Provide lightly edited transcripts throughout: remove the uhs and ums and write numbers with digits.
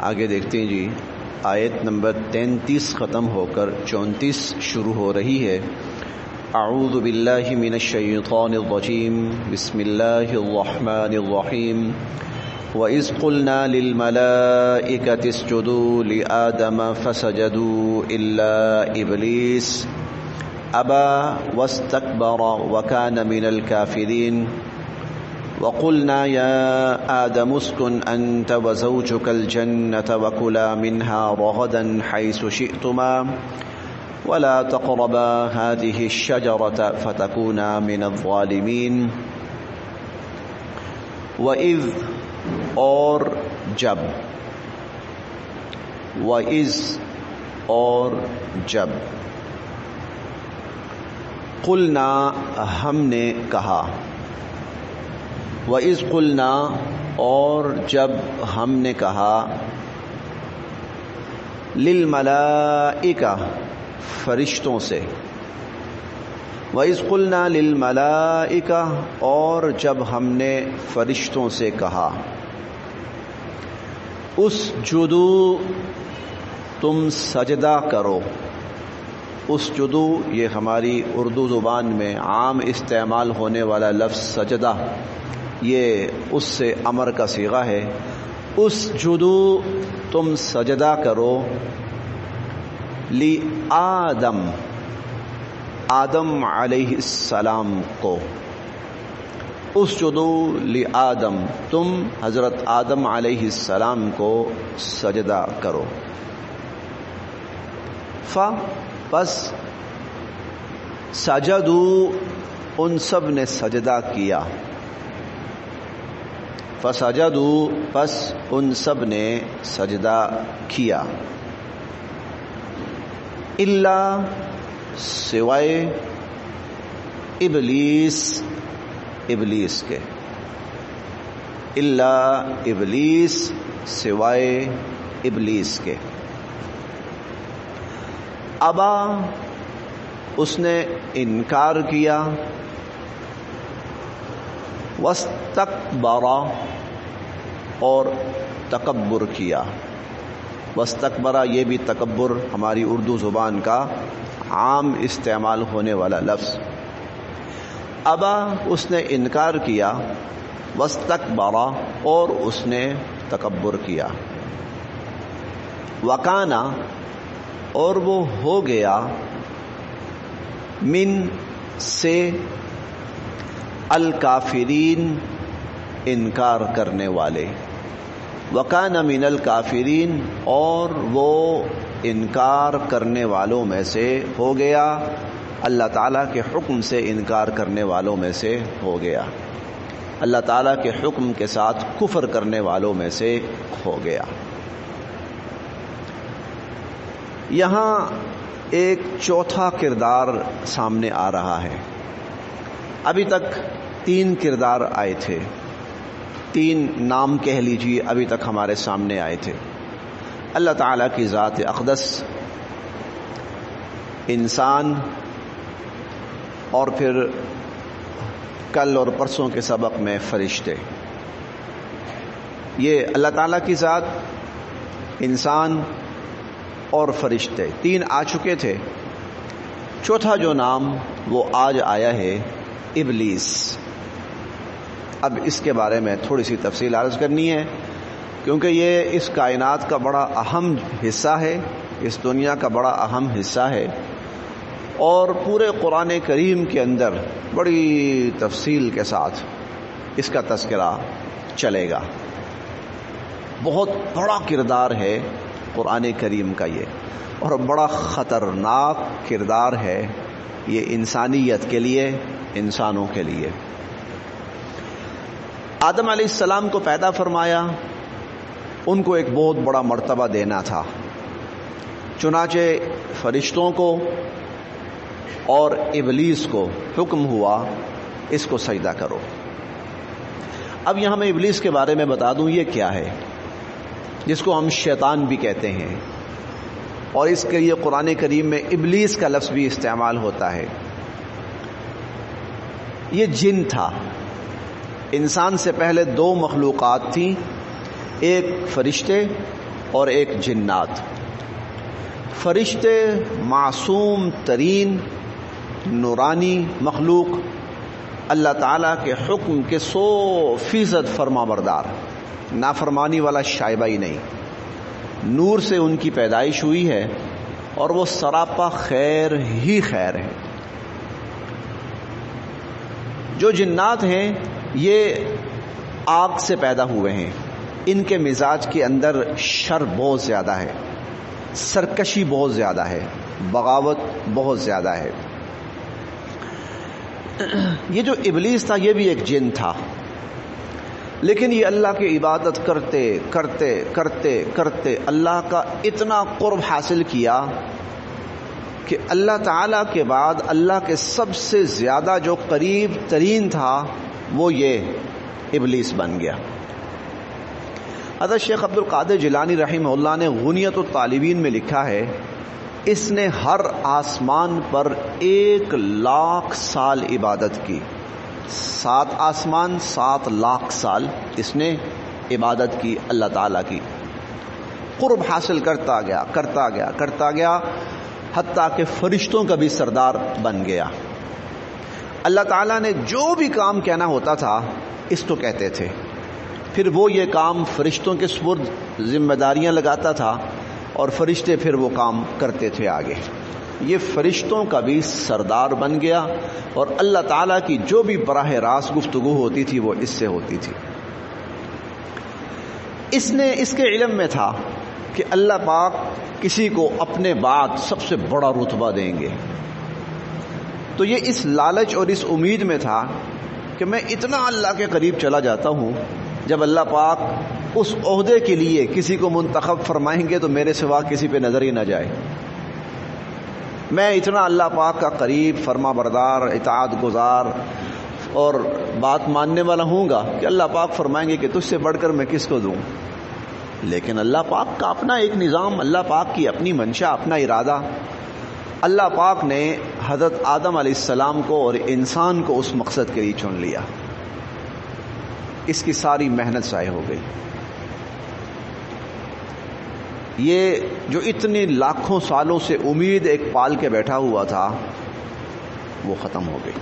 آگے دیکھتے ہیں جی، آیت نمبر 33 ختم ہو کر 34 شروع ہو رہی ہے۔ اعوذ باللہ من الشیطان الرجیم، بسم اللہ الرحمن الرحیم۔ وَإِذْ قُلْنَا لِلْمَلَائِكَةِ اسْجُدُوا لِآدَمَ فَسَجَدُوا إِلَّا إِبْلِيسَ أَبَى وَاسْتَكْبَرَ وَكَانَ مِنَ الْكَافِرِينَ وَقُلْنَا يَا آدَمُ اسْكُنْ أَنْتَ وَزَوْجُكَ الْجَنَّةَ وَكُلَا مِنْهَا رَغَدًا حَيْثُ شِئْتُمَا وَلَا تَقْرَبَا هَذِهِ الشَّجَرَةَ فَتَكُونَا مِنَ الظَّالِمِينَ۔ وَإِذْ اور جب، وَإِذْ اور جب، قلنا ہم نے کہا، وَإِذْ قُلْنَا اور جب ہم نے کہا، لِلْمَلَائِكَةِ فرشتوں سے، وَإِذْ قُلْنَا لِلْمَلَائِكَةِ اور جب ہم نے فرشتوں سے کہا، اسجدوا تم سجدہ کرو۔ اسجدو یہ ہماری اردو زبان میں عام استعمال ہونے والا لفظ سجدہ، یہ اس سے امر کا صیغہ ہے۔ اسجدو تم سجدہ کرو، لآدم آدم علیہ السلام کو، اسجدو لآدم تم حضرت آدم علیہ السلام کو سجدہ کرو۔ پس سجدو ان سب نے سجدہ کیا، فسجدو پس ان سب نے سجدہ کیا، الا سوائے ابلیس ابلیس کے، الا ابلیس سوائے ابلیس کے، ابا اس نے انکار کیا، واستکبر اور تکبر کیا۔ واستکبر یہ بھی تکبر ہماری اردو زبان کا عام استعمال ہونے والا لفظ۔ ابا اس نے انکار کیا، واستکبر اور اس نے تکبر کیا، وکانا اور وہ ہو گیا، من سے الکافرین انکار کرنے والے، وکان من الکافرین اور وہ انکار کرنے والوں میں سے ہو گیا، اللہ تعالیٰ کے حکم سے انکار کرنے والوں میں سے ہو گیا، اللہ تعالیٰ کے حکم کے ساتھ کفر کرنے والوں میں سے ہو گیا۔ یہاں ایک چوتھا کردار سامنے آ رہا ہے۔ ابھی تک 3 کردار آئے تھے، 3 نام کہہ لیجیے ابھی تک ہمارے سامنے آئے تھے۔ اللہ تعالیٰ کی ذات اقدس، انسان، اور پھر کل اور پرسوں کے سبق میں فرشتے۔ یہ اللہ تعالیٰ کی ذات، انسان اور فرشتے 3 آ چکے تھے۔ چوتھا جو نام وہ آج آیا ہے ابلیس۔ اب اس کے بارے میں تھوڑی سی تفصیل عرض کرنی ہے، کیونکہ یہ اس کائنات کا بڑا اہم حصہ ہے، اس دنیا کا بڑا اہم حصہ ہے، اور پورے قرآن کریم کے اندر بڑی تفصیل کے ساتھ اس کا تذکرہ چلے گا۔ بہت بڑا کردار ہے قرآن کریم کا یہ، اور بڑا خطرناک کردار ہے یہ انسانیت کے لیے، انسانوں کے لیے۔ آدم علیہ السلام کو پیدا فرمایا، ان کو ایک بہت بڑا مرتبہ دینا تھا، چنانچہ فرشتوں کو اور ابلیس کو حکم ہوا اس کو سجدہ کرو۔ اب یہاں میں ابلیس کے بارے میں بتا دوں یہ کیا ہے، جس کو ہم شیطان بھی کہتے ہیں، اور اس کے لیے قرآن کریم میں ابلیس کا لفظ بھی استعمال ہوتا ہے۔ یہ جن تھا، انسان سے پہلے 2 مخلوقات تھیں، ایک فرشتے اور ایک جنات۔ فرشتے معصوم ترین نورانی مخلوق، اللہ تعالیٰ کے حکم کے 100% فرما بردار، نافرمانی والا شائبہ ہی نہیں۔ نور سے ان کی پیدائش ہوئی ہے اور وہ سراپا خیر ہی خیر ہے۔ جو جنات ہیں یہ آگ سے پیدا ہوئے ہیں، ان کے مزاج کے اندر شر بہت زیادہ ہے، سرکشی بہت زیادہ ہے، بغاوت بہت زیادہ ہے۔ یہ جو ابلیس تھا یہ بھی ایک جن تھا، لیکن یہ اللہ کی عبادت کرتے کرتے کرتے کرتے اللہ کا اتنا قرب حاصل کیا کہ اللہ تعالیٰ کے بعد اللہ کے سب سے زیادہ جو قریب ترین تھا وہ یہ ابلیس بن گیا۔ حضرت شیخ عبد القادر جیلانی رحمہ اللہ نے غنیت الطالبین میں لکھا ہے، اس نے ہر آسمان پر 1,00,000 سال عبادت کی۔ 7 آسمان 7,00,000 سال اس نے عبادت کی اللہ تعالیٰ کی، قرب حاصل کرتا گیا کرتا گیا کرتا گیا، حتیٰ کہ فرشتوں کا بھی سردار بن گیا۔ اللہ تعالیٰ نے جو بھی کام کہنا ہوتا تھا اس کو کہتے تھے، پھر وہ یہ کام فرشتوں کے سپرد ذمہ داریاں لگاتا تھا اور فرشتے پھر وہ کام کرتے تھے آگے۔ یہ فرشتوں کا بھی سردار بن گیا اور اللہ تعالیٰ کی جو بھی براہ راست گفتگو ہوتی تھی وہ اس سے ہوتی تھی۔ اس کے علم میں تھا کہ اللہ پاک کسی کو اپنے بعد سب سے بڑا رتبہ دیں گے، تو یہ اس لالچ اور اس امید میں تھا کہ میں اتنا اللہ کے قریب چلا جاتا ہوں، جب اللہ پاک اس عہدے کے لیے کسی کو منتخب فرمائیں گے تو میرے سوا کسی پہ نظر ہی نہ جائے۔ میں اتنا اللہ پاک کا قریب، فرما بردار، اطاعت گزار اور بات ماننے والا ہوں گا کہ اللہ پاک فرمائیں گے کہ تجھ سے بڑھ کر میں کس کو دوں۔ لیکن اللہ پاک کا اپنا ایک نظام، اللہ پاک کی اپنی منشا، اپنا ارادہ۔ اللہ پاک نے حضرت آدم علیہ السلام کو اور انسان کو اس مقصد کے لیے چن لیا، اس کی ساری محنت ضائع ہو گئی۔ یہ جو اتنی لاکھوں سالوں سے امید ایک پال کے بیٹھا ہوا تھا وہ ختم ہو گئی۔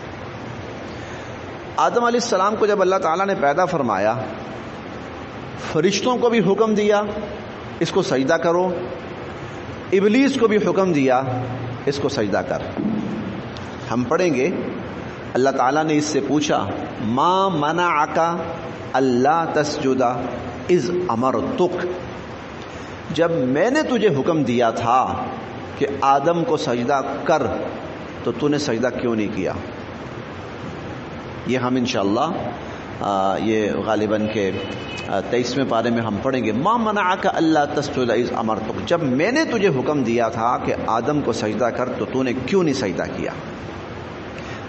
آدم علیہ السلام کو جب اللہ تعالیٰ نے پیدا فرمایا، فرشتوں کو بھی حکم دیا اس کو سجدہ کرو، ابلیس کو بھی حکم دیا اس کو سجدہ کر۔ ہم پڑھیں گے اللہ تعالیٰ نے اس سے پوچھا، ما منعک اللہ تسجد اذ امرتک، جب میں نے تجھے حکم دیا تھا کہ آدم کو سجدہ کر تو تو نے سجدہ کیوں نہیں کیا؟ یہ ہم انشاءاللہ یہ غالباً کے 23ویں پارے میں ہم پڑھیں گے، ما منعک اللہ تسجد اذ امرتک، جب میں نے تجھے حکم دیا تھا کہ آدم کو سجدہ کر تو نے کیوں نہیں سجدہ کیا؟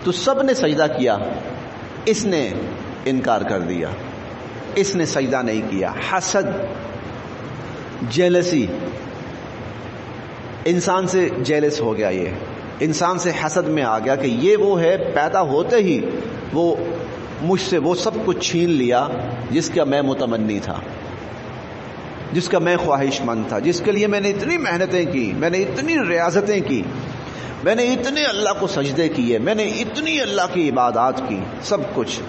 تو سب نے سجدہ کیا، اس نے انکار کر دیا، اس نے سجدہ نہیں کیا۔ حسد، جیلسی، انسان سے جیلس ہو گیا، یہ انسان سے حسد میں آ گیا کہ یہ وہ ہے پیدا ہوتے ہی وہ مجھ سے وہ سب کچھ چھین لیا جس کا میں متمنی تھا، جس کا میں خواہش مند تھا، جس کے لیے میں نے اتنی محنتیں کی، میں نے اتنی ریاضتیں کی، میں نے اتنے اللہ کو سجدے کیے، میں نے اتنی اللہ کی عبادات کی، سب کچھ،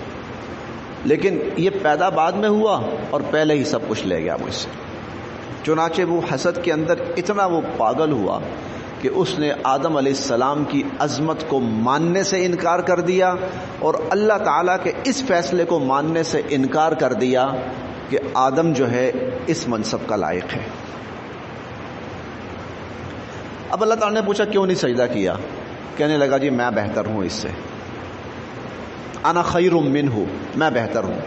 لیکن یہ پیدا بعد میں ہوا اور پہلے ہی سب کچھ لے گیا مجھ سے۔ چنانچہ وہ حسد کے اندر اتنا وہ پاگل ہوا کہ اس نے آدم علیہ السلام کی عظمت کو ماننے سے انکار کر دیا اور اللہ تعالیٰ کے اس فیصلے کو ماننے سے انکار کر دیا کہ آدم جو ہے اس منصب کا لائق ہے۔ اب اللہ تعالیٰ نے پوچھا کیوں نہیں سجدہ کیا؟ کہنے لگا جی میں بہتر ہوں اس سے، انا خیر منہ، میں بہتر ہوں۔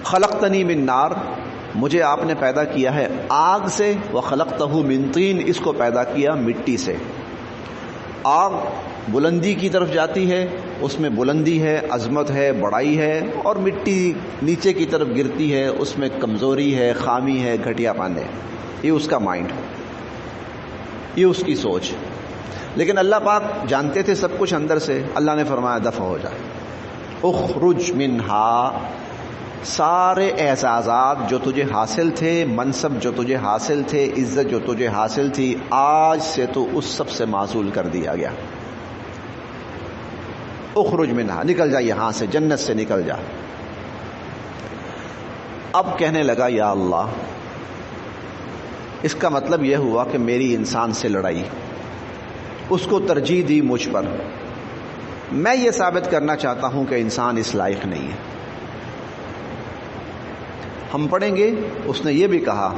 خلقتنی من نار، مجھے آپ نے پیدا کیا ہے آگ سے، وخلقتہ من طین، اس کو پیدا کیا مٹی سے۔ آگ بلندی کی طرف جاتی ہے، اس میں بلندی ہے، عظمت ہے، بڑائی ہے، اور مٹی نیچے کی طرف گرتی ہے، اس میں کمزوری ہے، خامی ہے، گھٹیا پن ہے۔ یہ اس کا مائنڈ، یہ اس کی سوچ۔ لیکن اللہ پاک جانتے تھے سب کچھ اندر سے، اللہ نے فرمایا دفع ہو جائے، اخرج منہا، سارے اعزازات جو تجھے حاصل تھے، منصب جو تجھے حاصل تھے، عزت جو تجھے حاصل تھی، آج سے تو اس سب سے معزول کر دیا گیا. اخرج منہا، نکل جا یہاں سے، جنت سے نکل جا. اب کہنے لگا یا اللہ، اس کا مطلب یہ ہوا کہ میری انسان سے لڑائی، اس کو ترجیح دی مجھ پر. میں یہ ثابت کرنا چاہتا ہوں کہ انسان اس لائق نہیں ہے. ہم پڑھیں گے اس نے یہ بھی کہا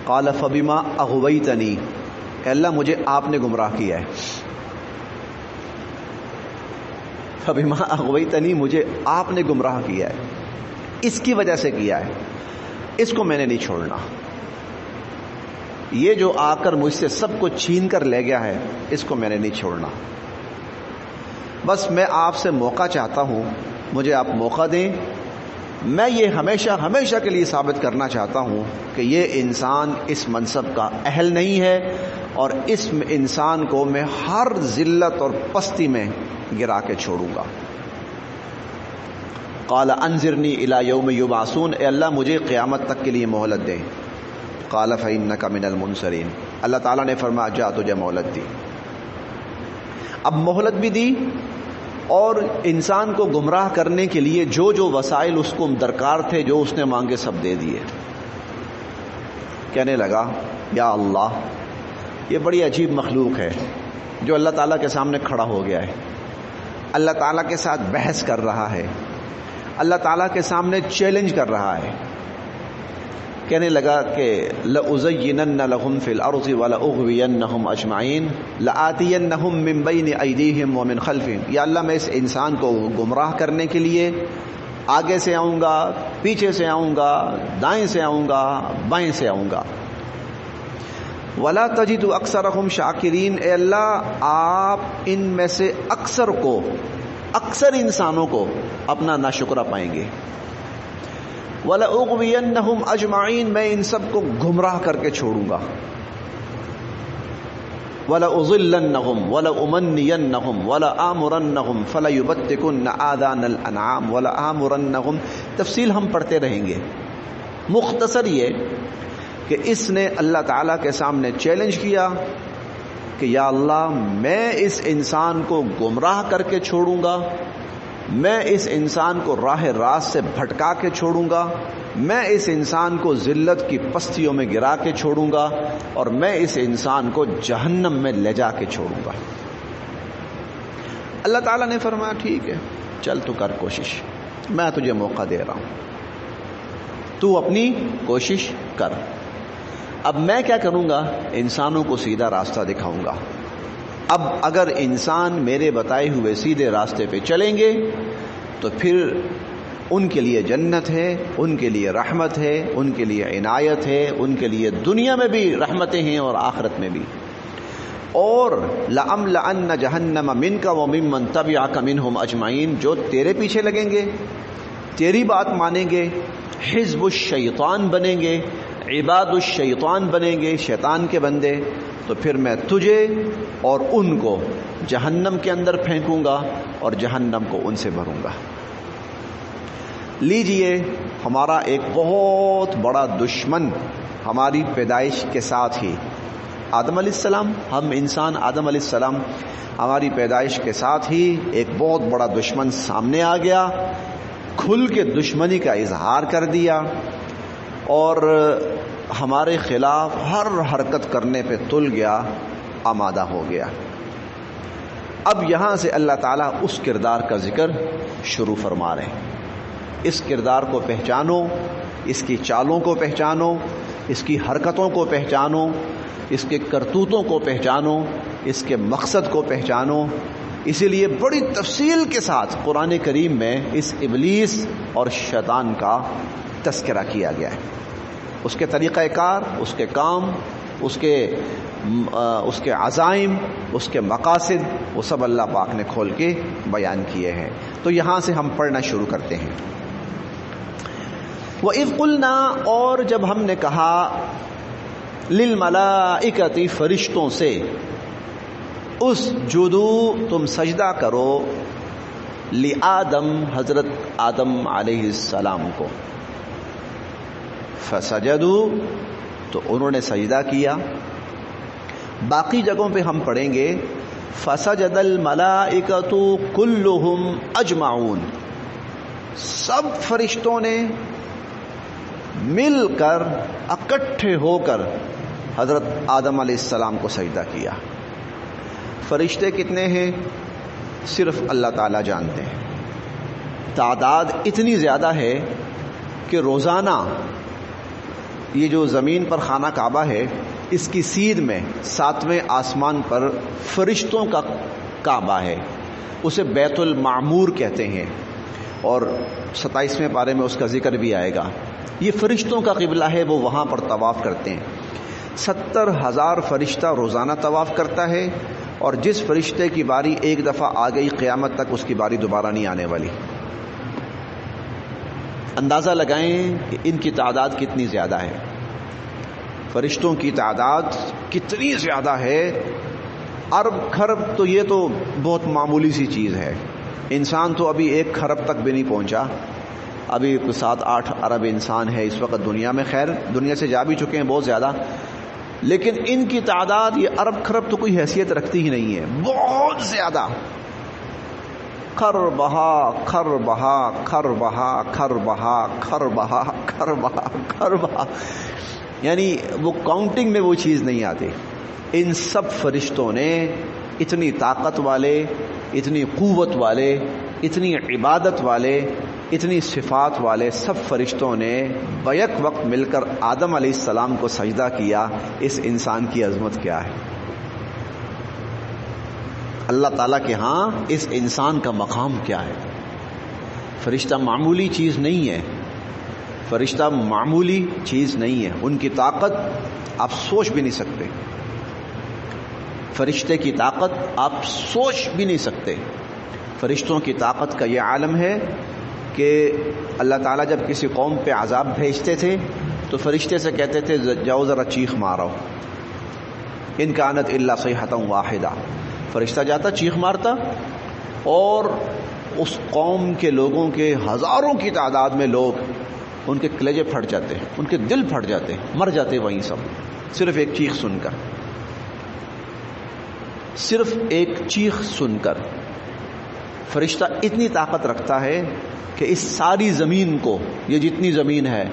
قال فبما اغویتنی، کہ اللہ مجھے آپ نے گمراہ کیا ہے. فبما اغویتنی، مجھے آپ نے گمراہ کیا ہے، اس کی وجہ سے کیا ہے، اس کو میں نے نہیں چھوڑنا. یہ جو آ کر مجھ سے سب کو چھین کر لے گیا ہے، اس کو میں نے نہیں چھوڑنا. بس میں آپ سے موقع چاہتا ہوں، مجھے آپ موقع دیں. میں یہ ہمیشہ ہمیشہ کے لیے ثابت کرنا چاہتا ہوں کہ یہ انسان اس منصب کا اہل نہیں ہے، اور اس انسان کو میں ہر ذلت اور پستی میں گرا کے چھوڑوں گا. قال انظرنی الی یوم یبعثون، اے اللہ مجھے قیامت تک کے لیے مہلت دے. قال فإنک من المنظرین، اللہ تعالیٰ نے فرمایا جا تجھے مہلت دی. اب مہلت بھی دی، اور انسان کو گمراہ کرنے کے لیے جو جو وسائل اس کو درکار تھے، جو اس نے مانگے، سب دے دیے. کہنے لگا یا اللہ، یہ بڑی عجیب مخلوق ہے جو اللہ تعالیٰ کے سامنے کھڑا ہو گیا ہے، اللہ تعالیٰ کے ساتھ بحث کر رہا ہے، اللہ تعالیٰ کے سامنے چیلنج کر رہا ہے. کہنے لگا کہ لَأُزَيِّنَنَّ لَهُمْ فِي الْأَرْضِ وَلَأُغْوِيَنَّهُمْ أَجْمَعِينَ لَآتِيَنَّهُمْ مِنْ بَيْنِ أَيْدِيهِمْ وَمِنْ خَلْفِهِمْ. یا اللہ میں اس انسان کو گمراہ کرنے کے لیے آگے سے آؤں گا، پیچھے سے آؤں گا، دائیں سے آؤں گا، بائیں سے آؤں گا. وَلَا تَجِدُ أَكْثَرَهُمْ شَاكِرِينَ، اے اللہ آپ ان میں سے اکثر انسانوں کو اپنا ناشکرہ پائیں گے. وَلَأُغْوِيَنَّهُمْ أَجْمَعِينَ، میں ان سب کو گمراہ کر کے چھوڑوں گا. وَلَأُضِلَّنَّهُمْ وَلَأُمَنِّيَنَّهُمْ وَلَآمُرَنَّهُمْ فَلَيُبَتِّكُنَّ آذَانَ الْأَنْعَامِ وَلَآمُرَنَّهُمْ. تفصیل ہم پڑھتے رہیں گے. مختصر یہ کہ اس نے اللہ تعالیٰ کے سامنے چیلنج کیا کہ یا اللہ میں اس انسان کو گمراہ کر کے چھوڑوں گا، میں اس انسان کو راہ راست سے بھٹکا کے چھوڑوں گا، میں اس انسان کو ذلت کی پستیوں میں گرا کے چھوڑوں گا، اور میں اس انسان کو جہنم میں لے جا کے چھوڑوں گا. اللہ تعالیٰ نے فرمایا ٹھیک ہے، چل تو کر کوشش، میں تجھے موقع دے رہا ہوں، تو اپنی کوشش کر. اب میں کیا کروں گا؟ انسانوں کو سیدھا راستہ دکھاؤں گا. اب اگر انسان میرے بتائے ہوئے سیدھے راستے پہ چلیں گے تو پھر ان کے لیے جنت ہے، ان کے لیے رحمت ہے، ان کے لیے عنایت ہے، ان کے لیے دنیا میں بھی رحمتیں ہیں اور آخرت میں بھی. اور لَأَمْلَأَنَّ جَهَنَّمَ مِنْكَ وَمِمَّنْ تَبِعَكَ مِنْهُمْ أَجْمَعِينَ، جو تیرے پیچھے لگیں گے، تیری بات مانیں گے، حزب الشیطان بنیں گے، عباد الشیطان بنیں گے، شیطان کے بندے، تو پھر میں تجھے اور ان کو جہنم کے اندر پھینکوں گا اور جہنم کو ان سے بھروں گا. لیجئے، ہمارا ایک بہت بڑا دشمن ہماری پیدائش کے ساتھ ہی آدم علیہ السلام، ہم انسان آدم علیہ السلام، ہماری پیدائش کے ساتھ ہی ایک بہت بڑا دشمن سامنے آ گیا، کھل کے دشمنی کا اظہار کر دیا اور ہمارے خلاف ہر حرکت کرنے پہ تل گیا، آمادہ ہو گیا. اب یہاں سے اللہ تعالیٰ اس کردار کا ذکر شروع فرما رہے ہیں. اس کردار کو پہچانو، اس کی چالوں کو پہچانو، اس کی حرکتوں کو پہچانو، اس کے کرتوتوں کو پہچانو، اس کے مقصد کو پہچانو. اسی لیے بڑی تفصیل کے ساتھ قرآن کریم میں اس ابلیس اور شیطان کا تذکرہ کیا گیا ہے. اس کے طریقہ کار، اس کے کام، اس کے عزائم، اس کے مقاصد، وہ سب اللہ پاک نے کھول کے بیان کیے ہیں. تو یہاں سے ہم پڑھنا شروع کرتے ہیں. وَإِذْ قُلْنَا، اور جب ہم نے کہا، لِلْمَلَائِكَةِ فرشتوں سے، اسجدوا تم سجدہ کرو، لِآدم حضرت آدم علیہ السلام کو. فسجدوا، تو انہوں نے سجدہ کیا. باقی جگہوں پہ ہم پڑھیں گے فسجد الملائکۃ کلہم اجمعون، سب فرشتوں نے مل کر اکٹھے ہو کر حضرت آدم علیہ السلام کو سجدہ کیا. فرشتے کتنے ہیں صرف اللہ تعالیٰ جانتے ہیں. تعداد اتنی زیادہ ہے کہ روزانہ یہ جو زمین پر خانہ کعبہ ہے اس کی سیدھ میں 7ویں آسمان پر فرشتوں کا کعبہ ہے، اسے بیت المعمور کہتے ہیں، اور 27ویں پارے میں اس کا ذکر بھی آئے گا. یہ فرشتوں کا قبلہ ہے، وہ وہاں پر طواف کرتے ہیں. 70,000 فرشتہ روزانہ طواف کرتا ہے، اور جس فرشتے کی باری ایک دفعہ آ گئی قیامت تک اس کی باری دوبارہ نہیں آنے والی. اندازہ لگائیں کہ ان کی تعداد کتنی زیادہ ہے. فرشتوں کی تعداد کتنی زیادہ ہے. ارب کھرب تو یہ تو بہت معمولی سی چیز ہے. انسان تو ابھی 1 کھرب تک بھی نہیں پہنچا، ابھی 7-8 ارب انسان ہے اس وقت دنیا میں. خیر دنیا سے جا بھی چکے ہیں بہت زیادہ، لیکن ان کی تعداد یہ ارب کھرب تو کوئی حیثیت رکھتی ہی نہیں ہے، بہت زیادہ. کھر بہا کھر بہا کھر بہا کھر بہا کھر بہا کھر بہا کھر بہا، یعنی وہ کاؤنٹنگ میں وہ چیز نہیں آتی. ان سب فرشتوں نے اتنی طاقت والے، اتنی قوت والے، اتنی عبادت والے، اتنی صفات والے سب فرشتوں نے بیک وقت مل کر آدم علیہ السلام کو سجدہ کیا. اس انسان کی عظمت کیا ہے. اللہ تعالیٰ کے ہاں اس انسان کا مقام کیا ہے. فرشتہ معمولی چیز نہیں ہے، فرشتہ معمولی چیز نہیں ہے. ان کی طاقت آپ سوچ بھی نہیں سکتے، فرشتے کی طاقت آپ سوچ بھی نہیں سکتے. فرشتوں کی طاقت کا یہ عالم ہے کہ اللہ تعالیٰ جب کسی قوم پہ عذاب بھیجتے تھے تو فرشتے سے کہتے تھے جاؤ ذرا چیخ مارو، ان کانت الا صیحۃ واحدہ. فرشتہ جاتا چیخ مارتا اور اس قوم کے لوگوں کے ہزاروں کی تعداد میں لوگ، ان کے کلیجے پھٹ جاتے، ان کے دل پھٹ جاتے، مر جاتے وہیں سب، صرف ایک چیخ سن کر. صرف ایک چیخ سن کر. فرشتہ اتنی طاقت رکھتا ہے کہ اس ساری زمین کو، یہ جتنی زمین ہے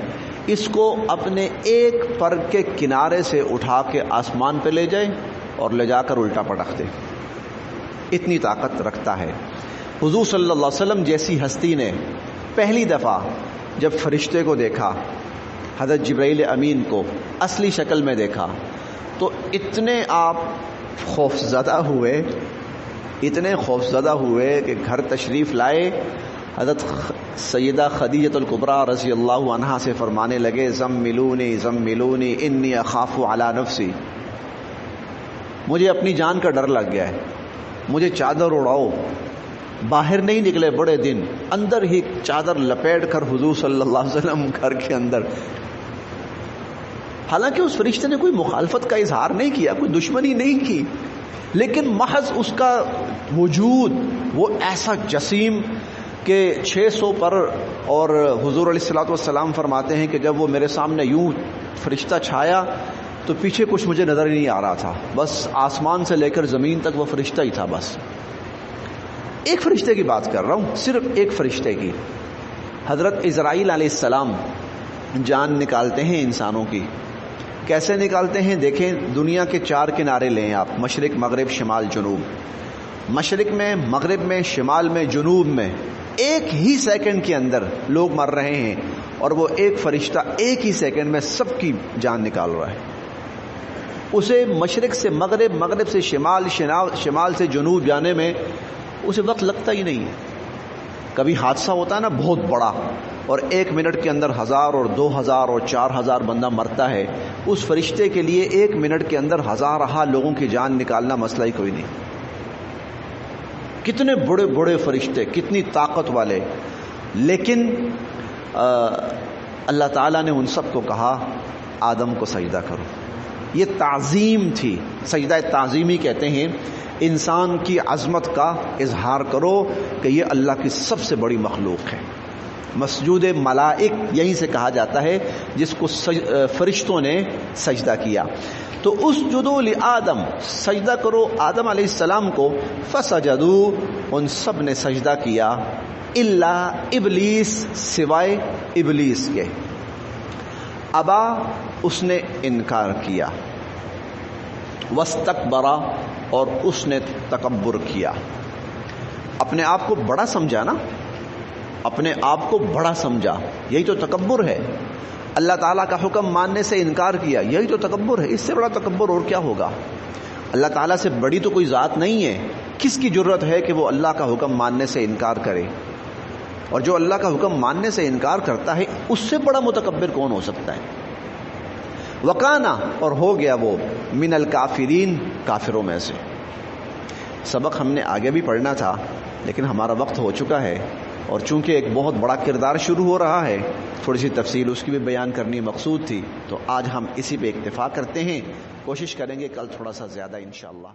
اس کو اپنے ایک پر کے کنارے سے اٹھا کے آسمان پہ لے جائے اور لے جا کر الٹا پٹک دے. اتنی طاقت رکھتا ہے. حضور صلی اللہ علیہ وسلم جیسی ہستی نے پہلی دفعہ جب فرشتے کو دیکھا، حضرت جبرائیل امین کو اصلی شکل میں دیکھا، تو اتنے آپ خوفزدہ ہوئے، اتنے خوفزدہ ہوئے کہ گھر تشریف لائے. حضرت سیدہ خدیجۃ الکبریٰ رضی اللہ عنہا سے فرمانے لگے زملونی زملونی انی اخاف علی نفسی، مجھے اپنی جان کا ڈر لگ گیا ہے، مجھے چادر اڑاؤ. باہر نہیں نکلے بڑے دن، اندر ہی چادر لپیٹ کر حضور صلی اللہ علیہ وسلم گھر کے اندر. حالانکہ اس فرشتے نے کوئی مخالفت کا اظہار نہیں کیا، کوئی دشمنی نہیں کی، لیکن محض اس کا وجود وہ ایسا جسیم کہ 600 پر. اور حضور علیہ الصلوۃ والسلام فرماتے ہیں کہ جب وہ میرے سامنے یوں فرشتہ چھایا تو پیچھے کچھ مجھے نظر ہی نہیں آ رہا تھا، بس آسمان سے لے کر زمین تک وہ فرشتہ ہی تھا. بس ایک فرشتے کی بات کر رہا ہوں، صرف ایک فرشتے کی. حضرت اسرائیل علیہ السلام جان نکالتے ہیں انسانوں کی. کیسے نکالتے ہیں؟ دیکھیں، دنیا کے 4 کنارے لیں آپ، مشرق مغرب شمال جنوب. مشرق میں، مغرب میں، شمال میں، جنوب میں ایک ہی سیکنڈ کے اندر لوگ مر رہے ہیں، اور وہ ایک فرشتہ ایک ہی سیکنڈ میں سب کی جان نکال رہا ہے. اسے مشرق سے مغرب، مغرب سے شمال، شمال سے جنوب جانے میں اسے وقت لگتا ہی نہیں ہے. کبھی حادثہ ہوتا ہے نا بہت بڑا، اور 1 منٹ کے اندر 1000 اور 2000 اور 4000 بندہ مرتا ہے، اس فرشتے کے لیے 1 منٹ کے اندر ہزارہ لوگوں کی جان نکالنا مسئلہ ہی کوئی نہیں. کتنے بڑے بڑے فرشتے، کتنی طاقت والے. لیکن اللہ تعالیٰ نے ان سب کو کہا آدم کو سجدہ کرو. یہ تعظیم تھی، سجدہ تعظیمی کہتے ہیں. انسان کی عظمت کا اظہار کرو کہ یہ اللہ کی سب سے بڑی مخلوق ہے. مسجود ملائک یہیں سے کہا جاتا ہے جس کو فرشتوں نے سجدہ کیا. تو اسجدوا لآدم، سجدہ کرو آدم علیہ السلام کو. فسجدوا، ان سب نے سجدہ کیا. الا ابلیس، سوائے ابلیس کے. ابا، اس نے انکار کیا. واستکبر، اور اس نے تکبر کیا. اپنے آپ کو بڑا سمجھا نا، اپنے آپ کو بڑا سمجھا، یہی تو تکبر ہے. اللہ تعالیٰ کا حکم ماننے سے انکار کیا، یہی تو تکبر ہے. اس سے بڑا تکبر اور کیا ہوگا؟ اللہ تعالیٰ سے بڑی تو کوئی ذات نہیں ہے. کس کی جرت ہے کہ وہ اللہ کا حکم ماننے سے انکار کرے؟ اور جو اللہ کا حکم ماننے سے انکار کرتا ہے اس سے بڑا متکبر کون ہو سکتا ہے؟ وکانا، اور ہو گیا وہ من الکافرین، کافروں میں سے. سبق ہم نے آگے بھی پڑھنا تھا لیکن ہمارا وقت ہو چکا ہے، اور چونکہ ایک بہت بڑا کردار شروع ہو رہا ہے، تھوڑی سی تفصیل اس کی بھی بیان کرنی مقصود تھی. تو آج ہم اسی پہ اکتفا کرتے ہیں، کوشش کریں گے کل تھوڑا سا زیادہ انشاءاللہ.